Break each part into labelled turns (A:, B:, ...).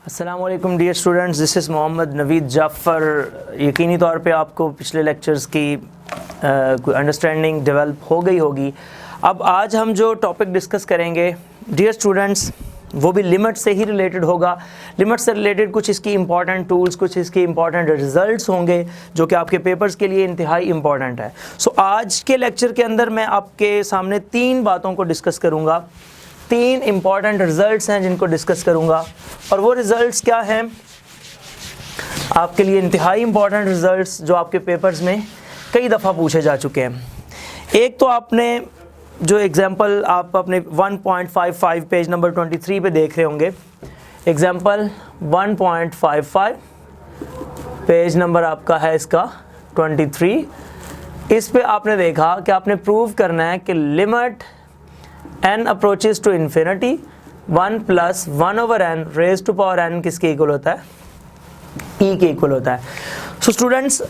A: अस्सलाम वालेकुम dear students, this is Mohammad Naveed Jafar. यकीनी तौर पे आपको पिछले लेक्चर्स की कोई अंडरस्टैंडिंग डेवलप हो गई होगी। अब आज हम जो टॉपिक डिस्कस करेंगे डियर स्टूडेंट्स, वो भी लिमिट से ही रिलेटेड होगा। लिमिट से रिलेटेड कुछ इसकी इंपॉर्टेंट टूल्स, कुछ इसकी इंपॉर्टेंट रिजल्ट्स होंगे जो कि आपके पेपर्स के लिए इंतहाई इंपॉर्टेंट है। सो आज के लेक्चर के अंदर मैं आपके सामने 3 बातों को डिस्कस करूँगा। 3 इंपॉर्टेंट रिजल्ट्स हैं जिनको डिस्कस करूंगा, और वो रिजल्ट्स क्या हैं आपके लिए इंतहाई इंपॉर्टेंट रिजल्ट्स जो आपके पेपर्स में कई दफ़ा पूछे जा चुके हैं। एक तो आपने जो एग्जांपल आप अपने 1.55 पेज नंबर 23 पे देख रहे होंगे, एग्जांपल 1.55 पेज नंबर आपका है इसका 23। इस पे आपने देखा कि आपने प्रूव करना है कि limit n approaches to infinity 1 + 1/n raise to power n किसके इक्वल होता है? e के इक्वल होता है। सो स्टूडेंट्स,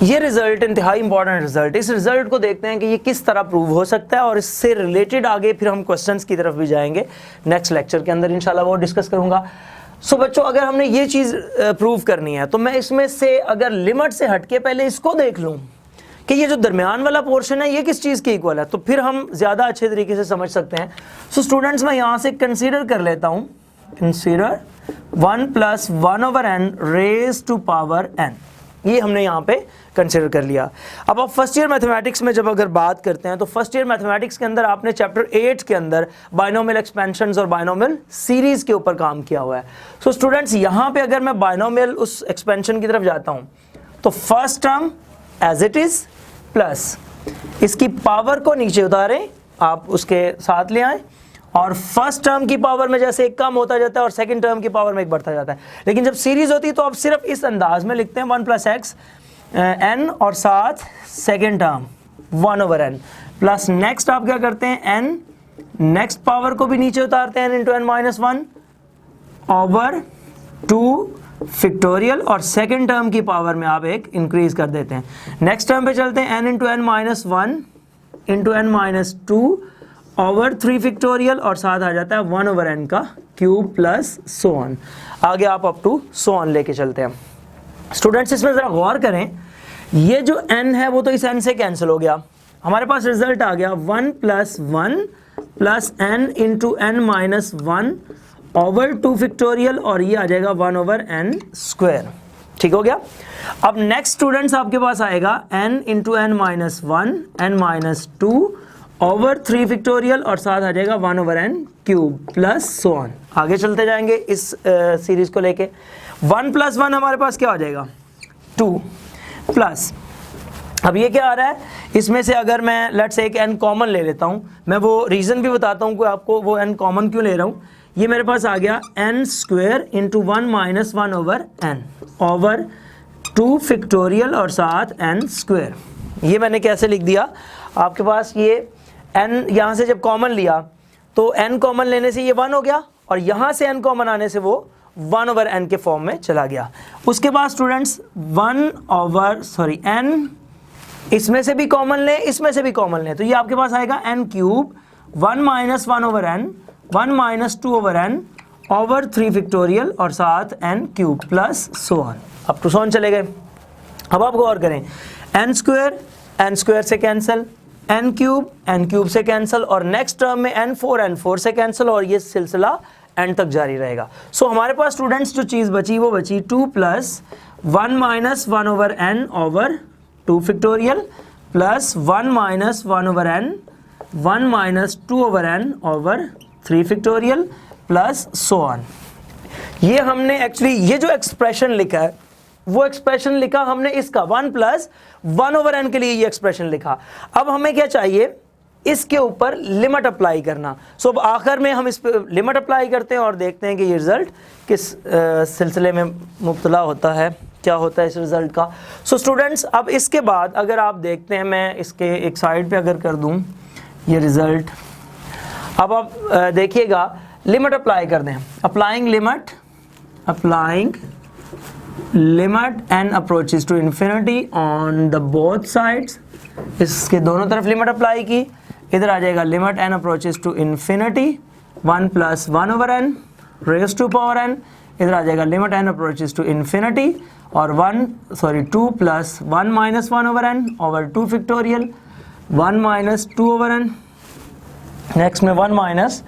A: ये रिजल्ट इंतहाई इंपॉर्टेंट रिजल्ट। इस रिजल्ट को देखते हैं कि ये किस तरह प्रूव हो सकता है, और इससे रिलेटेड आगे फिर हम क्वेश्चंस की तरफ भी जाएंगे नेक्स्ट लेक्चर के अंदर, इंशाल्लाह वो डिस्कस करूंगा। सो बच्चों, अगर हमने ये चीज़ प्रूव करनी है तो मैं इसमें से अगर लिमिट से हटके पहले इसको देख लूँ कि ये जो दरमियान वाला पोर्शन है ये किस चीज़ के इक्वल है, तो फिर हम ज़्यादा अच्छे तरीके से समझ सकते हैं। सो स्टूडेंट्स, मैं यहाँ से कंसीडर कर लेता हूँ, consider 1 + 1/n raise to power n। ये हमने यहाँ पे कंसीडर कर लिया। अब आप फर्स्ट ईयर मैथमेटिक्स में जब अगर बात करते हैं तो फर्स्ट ईयर मैथमेटिक्स के अंदर आपने चैप्टर 8 के अंदर बाइनोमियल एक्सपेंशंस और बाइनोमियल सीरीज़ के ऊपर काम किया हुआ है। सो स्टूडेंट्स, यहाँ पे अगर मैं बाइनोमियल उस एक्सपेंशन की तरफ जाता हूँ तो first term as it is plus इसकी पावर को नीचे उतारें, आप उसके साथ ले आएँ, और फर्स्ट टर्म की पावर में जैसे एक कम होता जाता है और सेकंड टर्म की पावर में एक बढ़ता जाता है। लेकिन जब सीरीज होती है तो आप सिर्फ इस अंदाज में लिखते हैं 1 + x n, और साथ second term 1/n plus next आप क्या करते हैं n, नेक्स्ट पावर को भी नीचे उतारते हैं n × n - 1 ओवर 2 फैक्टोरियल, और सेकंड टर्म की पावर में आप एक इंक्रीज कर देते हैं। नेक्स्ट टर्म पे चलते हैं n × n - 1 × n - 2 over 3 factorial, और साथ आ जाता है 1/n का क्यूब प्लस सो ऑन। आगे आप अप टू सो ऑन लेके चलते हैं। स्टूडेंट्स, इसमें ज़रा गौर करें, ये जो n है वो तो इस n से कैंसिल हो गया, हमारे पास रिजल्ट आ गया 1 + 1 + n × n - 1 ओवर 2 फैक्टोरियल, और ये आ जाएगा 1/n²। ठीक हो गया। अब नेक्स्ट स्टूडेंट्स आपके पास आएगा n × n - 1 n - 2 over 3 factorial, और साथ आ जाएगा 1/n³ प्लस सो ऑन। आगे चलते जाएंगे इस सीरीज को लेके। 1 + 1 हमारे पास क्या आ जाएगा? 2 प्लस, अब ये क्या आ रहा है, इसमें से अगर मैं लेट्स से एक n कॉमन ले लेता हूँ, मैं वो रीज़न भी बताता हूँ कि आपको वो n कॉमन क्यों ले रहा हूँ। ये मेरे पास आ गया n² × 1 - 1/n ओवर 2 फैक्टोरियल, और साथ n²। ये मैंने कैसे लिख दिया, आपके पास ये n यहाँ से जब कॉमन लिया तो n कॉमन लेने से ये 1 हो गया, और यहाँ से n कॉमन आने से वो 1/n के फॉर्म में चला गया। उसके बाद स्टूडेंट्स n इसमें से भी कॉमन लें, इसमें से भी कॉमन लें, तो ये आपके पास आएगा n³ 1 - 1/n 1 - 2/n over 3 factorial, और साथ n³ प्लस सो ऑन। अब टू सो ऑन चले गए। अब आप गौर करें, n² से कैंसिल, n³ से कैंसिल, और नेक्स्ट टर्म में n4 से कैंसिल, और ये सिलसिला n तक जारी रहेगा। सो हमारे पास स्टूडेंट्स जो चीज़ बची वो बची 2 + 1 - 1/n over 2 factorial plus 1 - 1/n 1 - 2/n over 3 factorial plus so on. ये हमने एक्चुअली ये जो एक्सप्रेशन लिखा है वो एक्सप्रेशन लिखा हमने इसका 1 + 1/n के लिए ये एक्सप्रेशन लिखा। अब हमें क्या चाहिए, इसके ऊपर लिमिट अप्लाई करना। सो अब आखिर में हम इस पर लिमिट अप्लाई करते हैं और देखते हैं कि ये रिज़ल्ट किस सिलसिले में मुब्तला होता है, क्या होता है इस रिज़ल्ट का। सो स्टूडेंट्स, अब इसके बाद अगर आप देखते हैं, मैं इसके एक साइड पे अगर कर दूं ये रिज़ल्ट, अब आप देखिएगा, लिमिट अप्लाई कर दें, applying limit n approaches to infinity on the both sides. इसके दोनों तरफ लिमिट अप्लाई की, इधर आ जाएगा limit n approaches to infinity 1 + 1/n raise to power n इधर आ जाएगा limit n approaches to infinity और 2 plus 1 minus 1 over n over 2 factorial 1 minus 2 over n, next में 1 माइनस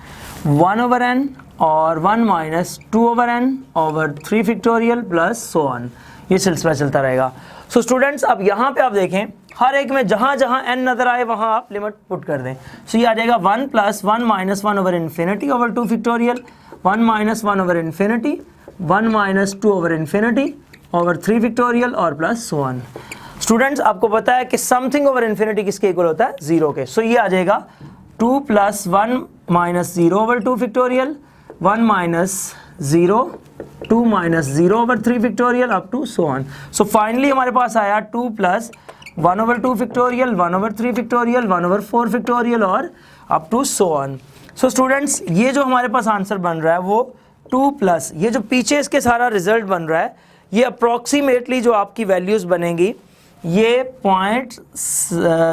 A: 1 ओवर n और 1 minus 2 over n over 3 factorial plus so on, ये सिलसिला चलता रहेगा। सो स्टूडेंट्स अब यहाँ पे आप देखें हर एक में जहाँ जहाँ n नज़र आए वहाँ आप लिमिट पुट कर दें। सो ये आ जाएगा 1 plus 1 minus 1 over infinity over 2 factorial 1 minus 1 over infinity 1 minus 2 over infinity over 3 factorial और प्लस सो ऑन। स्टूडेंट्स आपको पता है कि समथिंग ओवर इन्फिनिटी किसके इक्वल होता है? 0 के। सो ये आ जाएगा 2 plus 1 minus 0 over 2 factorial 1 minus 0 2 minus 0 over 3 factorial up to so on. So finally हमारे पास आया 2 plus 1 over 2 factorial 1 over 3 factorial 1 over 4 factorial और up to so on. So students ये जो हमारे पास आंसर बन रहा है वो 2 प्लस ये जो पीछे इसके सारा रिजल्ट बन रहा है ये अप्रॉक्सीमेटली जो आपकी वैल्यूज बनेंगी ये पॉइंट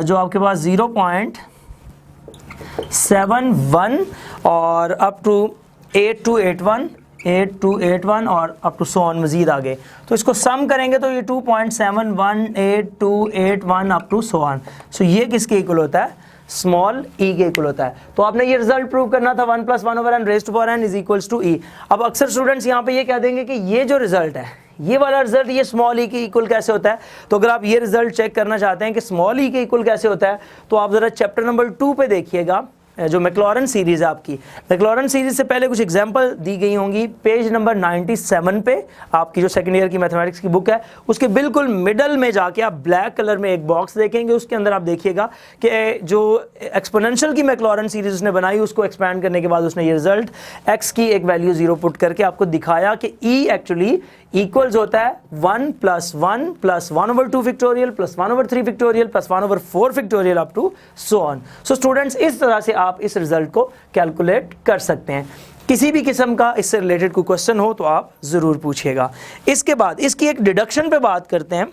A: जो आपके पास 0.71 और अप टू 8281 और अप टू सो ऑन मजीद आगे, तो इसको सम करेंगे तो ये 2.718281 अप टू सो ऑन। सो ये किसके इक्वल होता है? स्मॉल ई के इक्वल होता है। तो आपने ये रिजल्ट प्रूव करना था 1 plus 1 over n raise to power n is equals to e. अब अक्सर स्टूडेंट्स यहाँ पे ये कह देंगे कि ये जो रिजल्ट है ये वाला रिजल्ट ये स्मॉल ई के इक्वल कैसे होता है? तो अगर आप ये रिजल्ट चेक करना चाहते हैं कि स्मॉल ई के इक्वल कैसे होता है तो आप ज़रा चैप्टर नंबर 2 पे देखिएगा, जो मैक्लॉरेन सीरीज़ है आपकी। मैक्लॉरेन सीरीज़ से पहले कुछ एग्जांपल दी गई होंगी पेज नंबर 97 पे, आपकी जो सेकंड ईयर की मैथमेटिक्स की बुक है उसके बिल्कुल मिडल में जाके आप ब्लैक कलर में एक बॉक्स देखेंगे, उसके अंदर आप देखिएगा कि जो एक्सपोनेंशियल की मैक्लॉरेन सीरीज़ उसने बनाई उसको एक्सपैंड करने के बाद उसने ये रिजल्ट x की एक वैल्यू 0 पुट करके आपको दिखाया कि e एक्चुअली इक्वल्स होता है 1 plus 1 over 2 factorial plus 1 over 3 factorial plus 1 over 4 factorial up to so on. So students इस तरह से आप इस रिजल्ट को कैलकुलेट कर सकते हैं। किसी भी किस्म का इससे रिलेटेड कोई क्वेश्चन हो तो आप ज़रूर पूछिएगा। इसके बाद इसकी एक डिडक्शन पे बात करते हैं।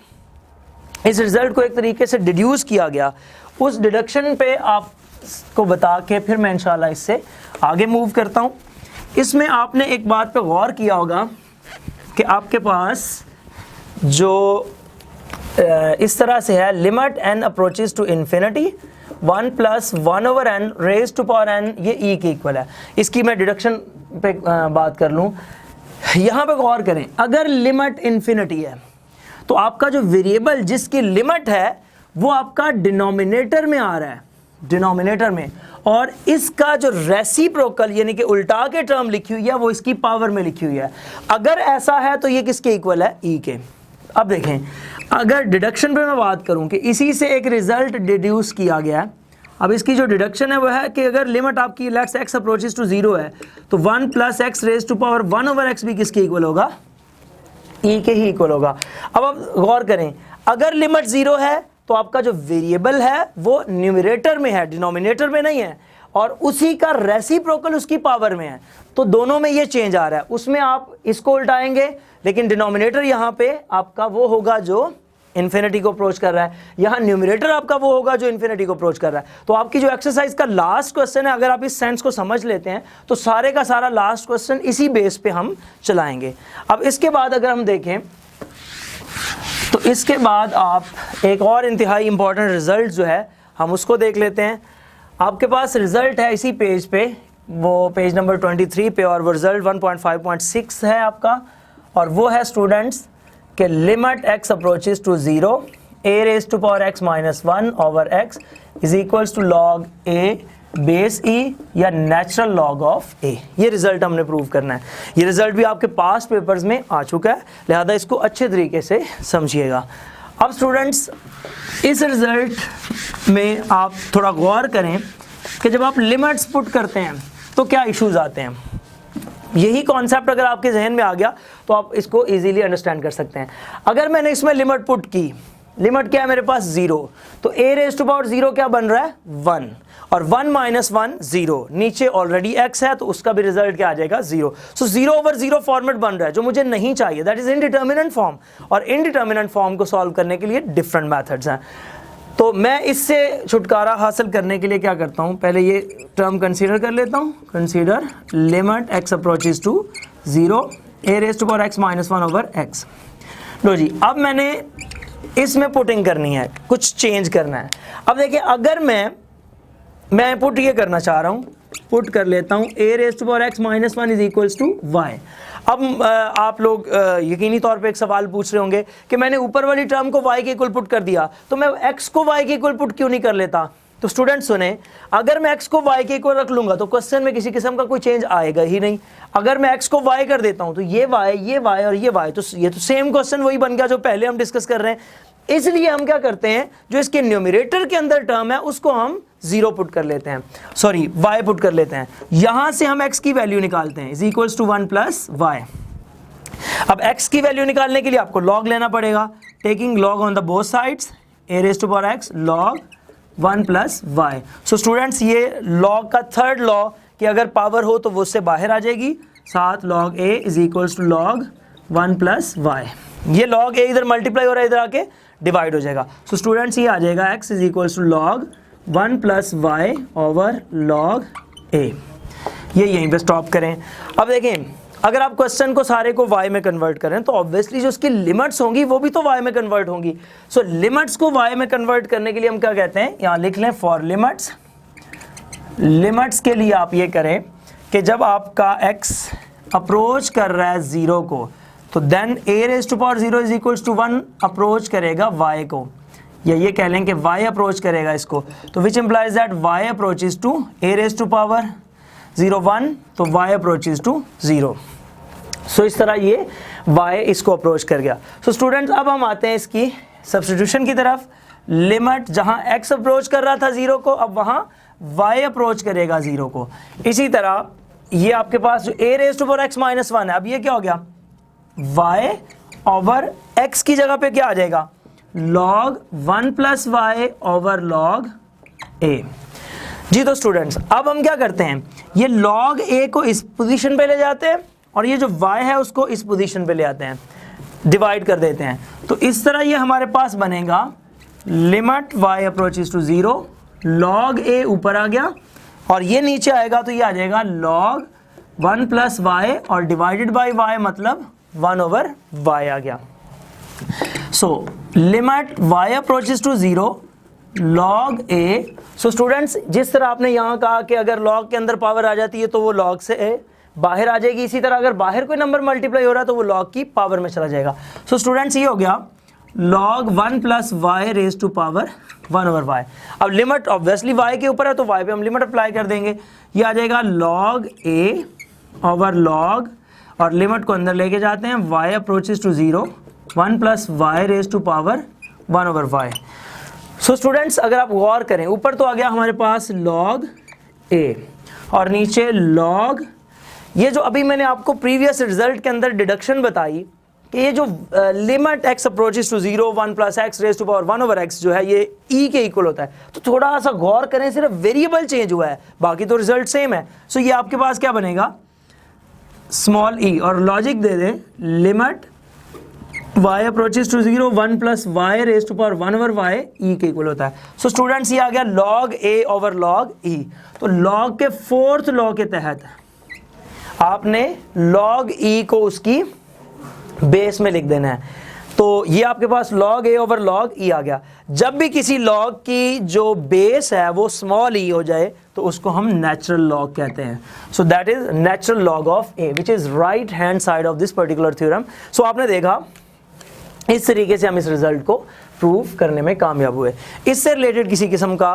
A: इस रिजल्ट को एक तरीके से डिड्यूस किया गया, उस डिडक्शन पे आपको बता के फिर मैं इंशाल्लाह इससे आगे मूव करता हूँ। इसमें आपने एक बात पे गौर किया होगा कि आपके पास जो इस तरह से है limit n approaches to infinity 1 plus 1 over n raise to power n, ये e के इक्वल है। इसकी मैं डिडक्शन पे बात कर लूँ। यहाँ पे गौर करें, अगर लिमिट इन्फिनिटी है तो आपका जो वेरिएबल जिसकी लिमिट है वो आपका डिनोमिनेटर में आ रहा है, डिनोमिनेटर में, और इसका जो रेसिप्रोकल यानी कि उल्टा के टर्म लिखी हुई है वो इसकी पावर में लिखी हुई है। अगर ऐसा है तो ये किसके इक्वल है? ई के। अब देखें, अगर डिडक्शन पे मैं बात करूं कि इसी से एक रिजल्ट डिड्यूस किया गया है। अब इसकी जो डिडक्शन है वो है कि अगर लिमिट आपकी लेट्स x अप्रोचेस टू 0 है तो 1 plus x raise to power 1 over x भी किसके इक्वल होगा? ई के ही इक्वल होगा। अब आप गौर करें, अगर लिमिट 0 है तो आपका जो वेरिएबल है वो न्यूमरेटर में है, डिनोमिनेटर में नहीं है, और उसी का रेसिप्रोकल उसकी पावर में है, तो दोनों में ये चेंज आ रहा है। उसमें आप इसको उल्टाएंगे लेकिन डिनोमिनेटर यहाँ पे आपका वो होगा जो इन्फिनिटी को अप्रोच कर रहा है, यहाँ न्यूमरेटर आपका वो होगा जो इन्फिनिटी को अप्रोच कर रहा है। तो आपकी जो एक्सरसाइज का लास्ट क्वेश्चन है, अगर आप इस सेंस को समझ लेते हैं तो सारे का सारा लास्ट क्वेश्चन इसी बेस पे हम चलाएंगे। अब इसके बाद अगर हम देखें तो इसके बाद आप एक और इंतहाई इंपॉर्टेंट रिजल्ट जो है हम उसको देख लेते हैं। आपके पास रिजल्ट है इसी पेज पे, वो पेज नंबर 23 पे, और वो रिजल्ट 1.5.6 है आपका, और वो है स्टूडेंट्स कि limit x approaches to 0 a raise to power x minus 1 over x is equals to log a base e या नेचुरल लॉग ऑफ a। ये रिजल्ट हमने प्रूव करना है। ये रिजल्ट भी आपके पास पेपर्स में आ चुका है, लिहाजा इसको अच्छे तरीके से समझिएगा। अब स्टूडेंट्स इस रिजल्ट में आप थोड़ा गौर करें कि जब आप लिमिट्स पुट करते हैं तो क्या इश्यूज आते हैं। यही कॉन्सेप्ट अगर आपके जहन में आ गया तो आप इसको इजीली अंडरस्टैंड कर सकते हैं। अगर मैंने इसमें लिमिट पुट की, लिमिट क्या है मेरे पास? 0, तो a रेज़ टू पावर 0 क्या बन रहा है? 1, और 1 माइनस 1 0, नीचे ऑलरेडी x है तो उसका भी रिजल्ट क्या आ जाएगा? 0। सो 0 ओवर 0 फॉर्मेट बन रहा है जो मुझे नहीं चाहिए, दैट इज इनडिटर्मिनेंट फॉर्म, और इनडिटर्मिनेंट फॉर्म को सॉल्व करने के लिए डिफरेंट मेथड्स हैं। तो मैं इससे छुटकारा हासिल करने के लिए क्या करता हूँ, पहले ये टर्म कंसीडर कर लेता हूँ। Consider limit x approaches to 0 a raise to power x minus 1 over x. लो जी, अब मैंने इसमें पुटिंग करनी है, कुछ चेंज करना है। अब देखिए, अगर मैं पुट ये करना चाह रहा हूँ, पुट कर लेता हूँ a raise to power x minus 1 is equals to y. अब आप लोग यकीनी तौर पे एक सवाल पूछ रहे होंगे कि मैंने ऊपर वाली टर्म को y के इक्वल पुट कर दिया, तो मैं x को y के इक्वल पुट क्यों नहीं कर लेता? तो स्टूडेंट सुने, अगर मैं x को y के इक्वल रख लूंगा तो क्वेश्चन में किसी किस्म का कोई चेंज आएगा ही नहीं। अगर मैं x को y कर देता हूं तो ये y और ये y, तो ये तो सेम क्वेश्चन वही बन गया जो पहले हम डिस्कस कर रहे हैं। इसलिए हम क्या करते हैं, जो इसके न्यूमरेटर के अंदर टर्म है उसको हम 0 पुट कर लेते हैं, सॉरी y पुट कर लेते हैं। यहां से हम x की वैल्यू निकालते हैं, is equals to 1 plus y. अब x की वैल्यू निकालने के लिए आपको log लेना पड़ेगा, taking log on the both sides, a raise to power x log 1 plus y. So students, ये log का थर्ड लॉ कि अगर पावर हो तो वो उससे बाहर आ जाएगी, साथ log a is equals to log 1 plus y. ये log a इधर मल्टीप्लाई हो रहा है, इधर आके डिवाइड हो जाएगा। सो स्टूडेंट्स, ये आ जाएगा x is equals to log 1 plus y over log a। ये यहीं पे स्टॉप करें। अब देखें, अगर आप क्वेश्चन को सारे को y में कन्वर्ट करें तो ऑब्वियसली जो उसकी लिमिट्स होंगी वो भी तो y में कन्वर्ट होंगी। सो लिमिट्स को y में कन्वर्ट करने के लिए हम क्या कहते हैं, यहाँ लिख लें फॉर लिमिट्स। लिमिट्स के लिए आप ये करें कि जब आपका x अप्रोच कर रहा है 0 को, तो then a raise to power 0 is equals to 1 approach करेगा y को, या ये कह लें कि y अप्रोच करेगा इसको, तो which implies that y approaches to a raise to power 0 1, तो y अप्रोचेज टू 0। सो इस तरह ये y इसको अप्रोच कर गया। सो स्टूडेंट्स, अब हम आते हैं इसकी सब्स्टिट्यूशन की तरफ। लिमिट जहां x अप्रोच कर रहा था 0 को, अब वहां y अप्रोच करेगा 0 को। इसी तरह ये आपके पास जो a raise to power x minus 1 है, अब ये क्या हो गया, y ओवर x की जगह पे क्या आ जाएगा, log 1 plus y over log a। जी तो स्टूडेंट्स, अब हम क्या करते हैं, ये log a को इस पोजीशन पे ले जाते हैं और ये जो y है उसको इस पोजीशन पे ले आते हैं, डिवाइड कर देते हैं। तो इस तरह ये हमारे पास बनेगा limit y approaches to 0, log a ऊपर आ गया और ये नीचे आएगा तो ये आ जाएगा log 1 प्लस वाई और डिवाइडेड बाई y, मतलब 1 ओवर y आ गया। So limit y approaches to 0 log a। So students, जिस तरह आपने यहाँ कहा कि अगर log के अंदर पावर आ जाती है तो वो log से बाहर आ जाएगी, इसी तरह अगर बाहर कोई नंबर मल्टीप्लाई हो रहा है तो वो log की पावर में चला जाएगा। सो स्टूडेंट्स, ये हो गया log 1 plus y raise to power 1 over y। अब लिमिट ऑब्वियसली y के ऊपर है तो y पे हम लिमिट अप्लाई कर देंगे, ये आ जाएगा log a ओवर log, और लिमिट को अंदर लेके जाते हैं, y approaches to 0 1 plus y raise to power 1 over y। So students, अगर आप गौर करें, ऊपर तो आ गया हमारे पास log a और नीचे log, ये जो अभी मैंने आपको प्रीवियस रिजल्ट के अंदर डिडक्शन बताई कि ये जो limit x approaches to 0 1 plus x raise to power 1 over x जो है ये e के इक्वल होता है, तो थोड़ा सा गौर करें, सिर्फ वेरिएबल चेंज हुआ है, बाकी तो रिजल्ट सेम है। सो ये आपके पास क्या बनेगा, स्मॉल e, और लॉजिक दे दें limit y approaches to 0 1 plus y raise to power 1 over y e के इक्वल होता है। सो स्टूडेंट्स, ये आ गया log a over log e। तो log के फोर्थ लॉ के तहत आपने log e को उसकी बेस में लिख देना है, तो ये आपके पास log a over log e आ गया। जब भी किसी log की जो बेस है वो स्मॉल e हो जाए तो उसको हम नेचुरल log कहते हैं। So that is natural log of a which is right hand side of this particular theorem. So आपने देखा, इस तरीके से हम इस रिजल्ट को प्रूव करने में कामयाब हुए। इससे रिलेटेड किसी किस्म का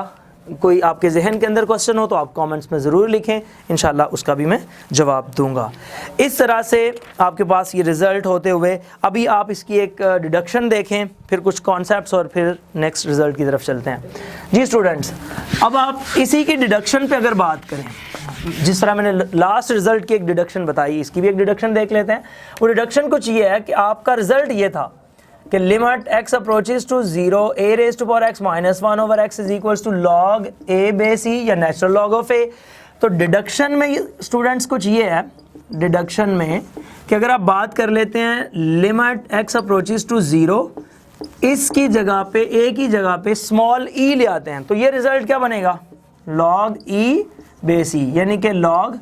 A: कोई आपके जहन के अंदर क्वेश्चन हो तो आप कमेंट्स में ज़रूर लिखें, इंशाल्लाह उसका भी मैं जवाब दूंगा। इस तरह से आपके पास ये रिज़ल्ट होते हुए अभी आप इसकी एक डिडक्शन देखें, फिर कुछ कॉन्सेप्ट्स और फिर नेक्स्ट रिज़ल्ट की तरफ चलते हैं। जी स्टूडेंट्स, अब आप इसी की डिडक्शन पे अगर बात करें, जिस तरह मैंने लास्ट रिज़ल्ट की एक डिडक्शन बताई, इसकी भी एक डिडक्शन देख लेते हैं। वो डिडक्शन कुछ ये है कि आपका रिज़ल्ट ये था कि limit x approaches to 0 a raise to power x minus 1 over x is equals to log a base e या नेचुरल log ऑफ a। तो डिडक्शन में स्टूडेंट्स कुछ ये है, डिडक्शन में कि अगर आप बात कर लेते हैं लिमिट x अप्रोचेस टू 0, इसकी जगह पे a की जगह पे स्मॉल e ले आते हैं, तो ये रिजल्ट क्या बनेगा, log e बेस e, यानी कि log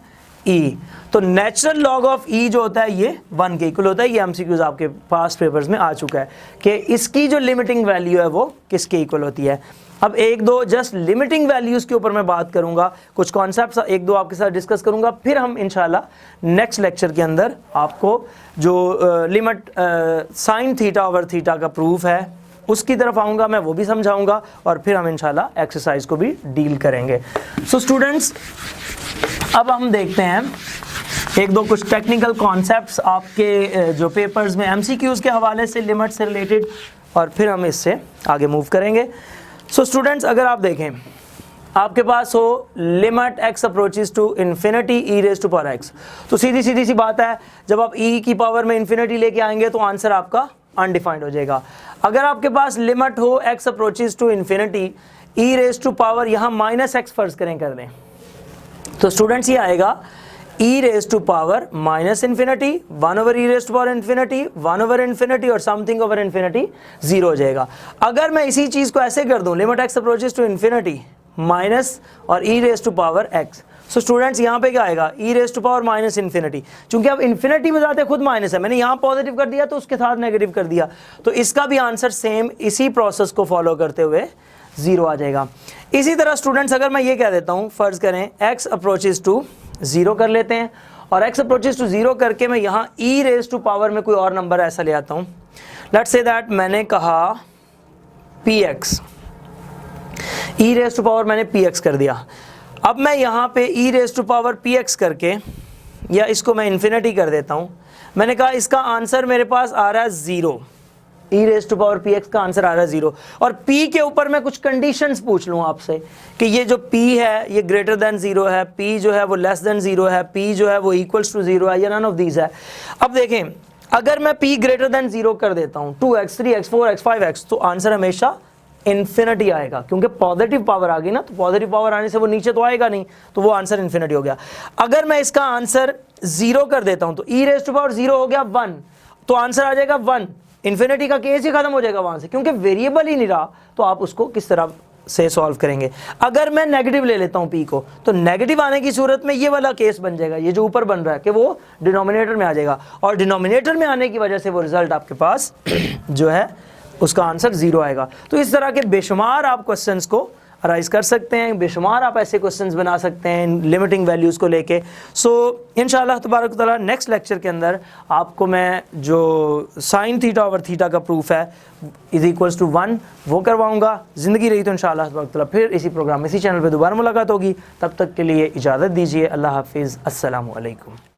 A: ई। तो नेचुरल लॉग ऑफ ई जो होता है ये 1 के इक्वल होता है। ये एमसीक्यूज आपके पास पेपर्स में आ चुका है कि इसकी जो लिमिटिंग वैल्यू है वो किसके इक्वल होती है। अब एक दो जस्ट लिमिटिंग वैल्यूज़ के ऊपर मैं बात करूंगा, कुछ कॉन्सेप्ट्स एक दो आपके साथ डिस्कस करूंगा, फिर हम इंशाल्लाह नेक्स्ट लेक्चर के अंदर आपको जो limit sine theta over theta का प्रूफ है उसकी तरफ आऊँगा, मैं वो भी समझाऊंगा और फिर हम इंशाल्लाह एक्सरसाइज को भी डील करेंगे। सो स्टूडेंट्स, अब हम देखते हैं एक दो कुछ टेक्निकल कॉन्सेप्ट्स आपके जो पेपर्स में एमसीक्यूज़ के हवाले से लिमिट से रिलेटेड, और फिर हम इससे आगे मूव करेंगे। सो स्टूडेंट्स, अगर आप देखें आपके पास हो limit x approaches to infinity e raise to power x, तो सीधी सी बात है जब आप e की पावर में इन्फिनिटी लेके आएंगे तो आंसर आपका अनडिफाइंड हो जाएगा। अगर आपके पास लिमिट हो x approaches to infinity e raise to power यहाँ -x फर्ज करें कर दें, तो स्टूडेंट्स ये आएगा e raise to power minus infinity 1 over e raise to power infinity 1 over infinity और समथिंग ओवर इन्फिनिटी 0 हो जाएगा। अगर मैं इसी चीज़ को ऐसे कर दूं limit x approaches to infinity minus और e raise to power x, so students यहाँ पे क्या आएगा e raise to power minus infinity. चूंकि अब इन्फिनिटी में जाते खुद माइनस है, मैंने यहाँ पॉजिटिव कर दिया तो उसके साथ नेगेटिव कर दिया, तो इसका भी आंसर सेम इसी प्रोसेस को फॉलो करते हुए 0 आ जाएगा। इसी तरह स्टूडेंट्स अगर मैं ये कह देता हूँ, फर्ज करें x अप्रोचेस टू 0 कर लेते हैं और x अप्रोचेस टू 0 करके मैं यहाँ e रेज टू पावर में कोई और नंबर ऐसा ले आता हूँ। लेट्स से दैट मैंने कहा px, e raise to power मैंने px कर दिया। अब मैं यहाँ पे e raise to power px करके, या इसको मैं इन्फिनिटी कर देता हूँ, मैंने कहा इसका आंसर मेरे पास आ रहा है 0, e raise to power px का आंसर आ रहा है 0। और p के ऊपर मैं कुछ कंडीशंस पूछ लूँ आपसे कि ये जो p है ये ग्रेटर देन 0 है, p जो है वो लेस देन 0 है, p जो है वो इक्वल्स टू 0 है, या नन ऑफ दीज है। अब देखें अगर मैं p ग्रेटर देन 0 कर देता हूँ 2x 3x 4x 5x, तो आंसर हमेशा इन्फिनिटी आएगा, क्योंकि पॉजिटिव पावर आ गई ना, तो पॉजिटिव पावर आने से वो नीचे तो आएगा नहीं, तो वो आंसर इन्फिनिटी हो गया। अगर मैं इसका आंसर 0 कर देता हूँ तो e रेज टू पावर 0 हो गया 1, तो आंसर आ जाएगा 1। इन्फिनिटी का केस ही खत्म हो जाएगा वहां से, क्योंकि वेरिएबल ही नहीं रहा, तो आप उसको किस तरह से सॉल्व करेंगे। अगर मैं नेगेटिव ले लेता हूं p को, तो नेगेटिव आने की सूरत में ये वाला केस बन जाएगा, ये जो ऊपर बन रहा है कि वो डिनोमिनेटर में आ जाएगा, और डिनोमिनेटर में आने की वजह से वो रिजल्ट आपके पास जो है उसका आंसर 0 आएगा। तो इस तरह के बेशुमार आप क्वेश्चंस को अराइज कर सकते हैं, बेशुमार आप ऐसे क्वेश्चंस बना सकते हैं लिमिटिंग वैल्यूज़ को लेके। सो इंशाल्लाह तबारक तआला नेक्स्ट लेक्चर के अंदर आपको मैं जो साइन थीटा ओवर थीटा का प्रूफ है इज इक्वल्स टू 1 वो करवाऊंगा। ज़िंदगी रही तो इंशाल्लाह तबारक तआला फिर इसी प्रोग्राम में इसी चैनल पर दोबारा मुलाकात होगी। तब तक के लिए इजाज़त दीजिए। अल्लाह हाफिज़, अस्सलामु अलैकुम।